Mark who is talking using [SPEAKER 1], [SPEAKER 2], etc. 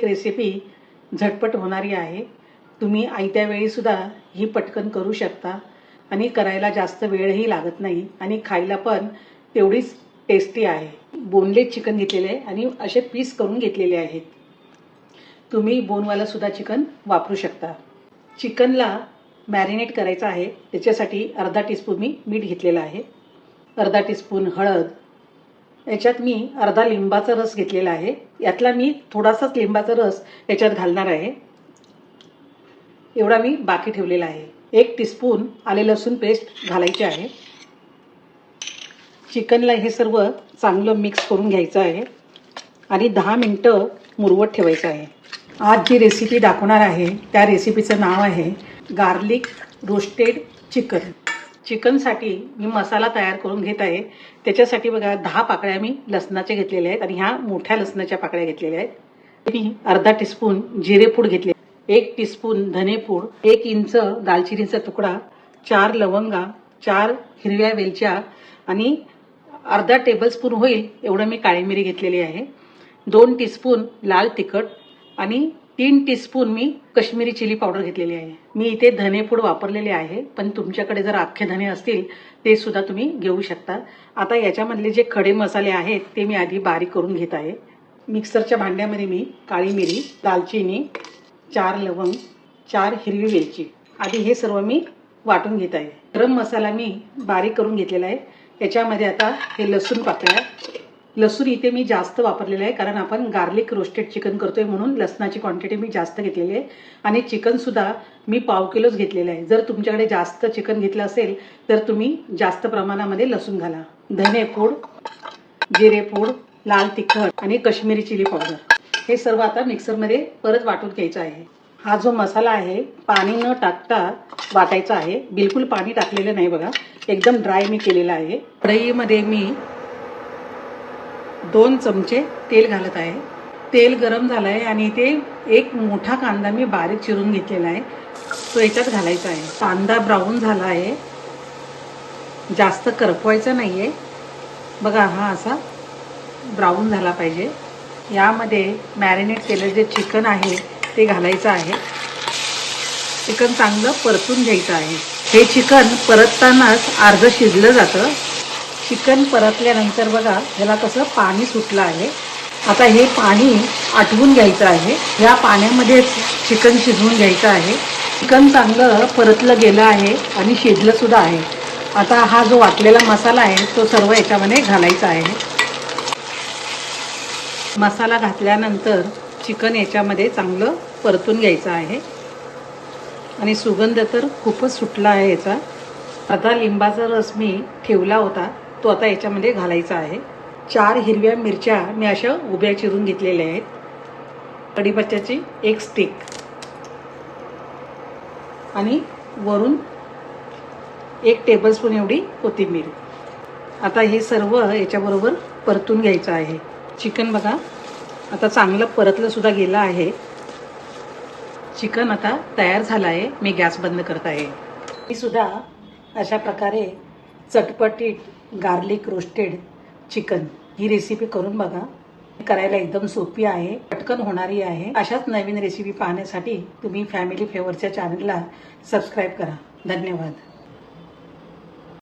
[SPEAKER 1] Recipe झटपट होणारी आहे। तुम्ही आयत्या वेळी सुद्धा ही पटकन करू शकता आणि करायला जास्त वेळही लागत नाही आणि खायला पण तेवढीच टेस्टी आहे। बोनलेस चिकन घेतलेले आहे आणि असे पीस करून घेतलेले आहेत। तुम्ही बोनवाला सुद्धा चिकन वापरू शकता। चिकनला मॅरिनेट करायचं आहे, त्याच्यासाठी अर्धा टीस्पून मी मीठ घेतलेलं आहे, अर्धा टीस्पून हळद, याच्यात मी अर्धा लिंबाचा रस घेतलेला आहे। यातला मी थोडासाच लिंबाचा रस याच्यात घालणार आहे, एवढा मी बाकी ठेवलेला आहे। 1 टीस्पून आले लसूण पेस्ट घालायचे आहे। चिकनला हे सर्व चांगलं मिक्स करून घ्यायचं आहे आणि 10 मिनिटं मुरवत ठेवायचं आहे। आज जी रेसिपी दाखवणार आहे त्या रेसिपीचं नाव आहे गार्लिक रोस्टेड चिकन। चिकनसाठी मी मसाला तयार करून घेत आहे। त्याच्यासाठी बघा 10 पाकळ्या मी लसणाच्या घेतलेल्या आहेत आणि ह्या मोठ्या लसणाच्या पाकळ्या घेतलेल्या आहेत। मी अर्धा टीस्पून जिरेपूड घेतले, 1 टीस्पून धनेपूड, 1 इंच दालचिनीचा तुकडा, 4 लवंगा, 4 हिरव्या वेलच्या आणि अर्धा टेबलस्पून होईल एवढं मी काळी मिरी घेतलेली आहे। 2 टीस्पून लाल तिखट आणि 3 टीस्पून मी काश्मीरी चिली पावडर घेतलेली आहे। मी इथे धनेपूड वापरलेले आहे, पण तुमच्याकडे जर अख्खे धने असतील ते सुद्धा तुम्ही घेऊ शकता। आता याच्यामधले जे खडे मसाले आहेत ते मी आधी बारीक करून घेत आहे। मिक्सरच्या भांड्यामध्ये मी काळी मिरी, दालचिनी, 4 लवंग, 4 हिरवी वेलची, आधी हे सर्व मी वाटून घेत आहे। गरम मसाला मी बारीक करून घेतलेला आहे। याच्यामध्ये आता हे लसूण पाकळ्या, लसूण इथे मी जास्त वापरलेला आहे कारण आपण गार्लिक रोस्टेड चिकन करतोय म्हणून लसणाची क्वांटिटी मी जास्त घेतलेली आहे आणि चिकन सुद्धा मी पाव किलोच घेतलेलं आहे। जर तुमच्याकडे जास्त चिकन घेतलं असेल तर तुम्ही जास्त प्रमाणामध्ये लसूण घाला। धनेपूड, जिरेपूड, लाल तिखट आणि काश्मीरी चिली पावडर हे सर्व आता मिक्सरमध्ये परत वाटून घ्यायचं आहे। हा जो मसाला आहे पाणी न टाकता वाटायचा आहे, बिलकुल पाणी टाकलेलं नाही बघा, एकदम ड्राय मी केलेला आहे। कढईमध्ये मी 2 चमचे तेल घालत आहे। तेल गरम झालं आहे आणि इथे एक मोठा कांदा मी बारीक चिरून घेतलेला आहे, तो याच्यात घालायचा आहे। कांदा ब्राऊन झाला आहे, जास्त करपवायचा नाही आहे बघा, हा असा ब्राऊन झाला पाहिजे। यामध्ये मॅरिनेट केलेलं जे चिकन आहे ते घालायचं आहे। चिकन चांगलं परतून घ्यायचं आहे। हे चिकन परततानाच अर्ध शिजलं जातं। चिकन परतल्यानंतर बघा ह्याला कसं पाणी सुटलं आहे। आता हे पाणी आटवून घ्यायचं आहे, या पाण्यामध्ये चिकन शिजवून घ्यायचं आहे। चिकन चांगलं परतलं गेलं आहे आणि शिजलं सुद्धा आहे। आता हा जो वाटलेला मसाला आहे तो सर्व याच्यामध्ये घालायचा आहे। मसाला घातल्यानंतर चिकन याच्यामध्ये चांगलं परतून घ्यायचं आहे आणि सुगंध तर खूपच सुटला आहे याचा। अर्धा लिंबाचा रस मी ठेवला होता तो आता याच्यामध्ये घालायचा आहे। 4 हिरव्या मिरच्या मी अशा उभ्या चिरून घेतलेल्या आहेत। कढीपत्त्याची 1 स्टिक आणि वरून 1 टेबलस्पून एवढी कोथिंबीर। आता हे सर्व याच्याबरोबर परतून घ्यायचं आहे। चिकन बघा आता चांगलं परतलं सुद्धा गेलं आहे। चिकन आता तयार झालं आहे, मी गॅस बंद करत आहे। मी सुद्धा अशा प्रकारे चटपटीत गार्लिक रोस्टेड चिकन ही रेसिपी करून बघा, करायला एकदम सोपी आहे, पटकन होणारी आहे। अशाच नवीन रेसिपी पाहण्यासाठी तुम्ही फॅमिली फेवरच्या चॅनलला सबस्क्राईब करा। धन्यवाद।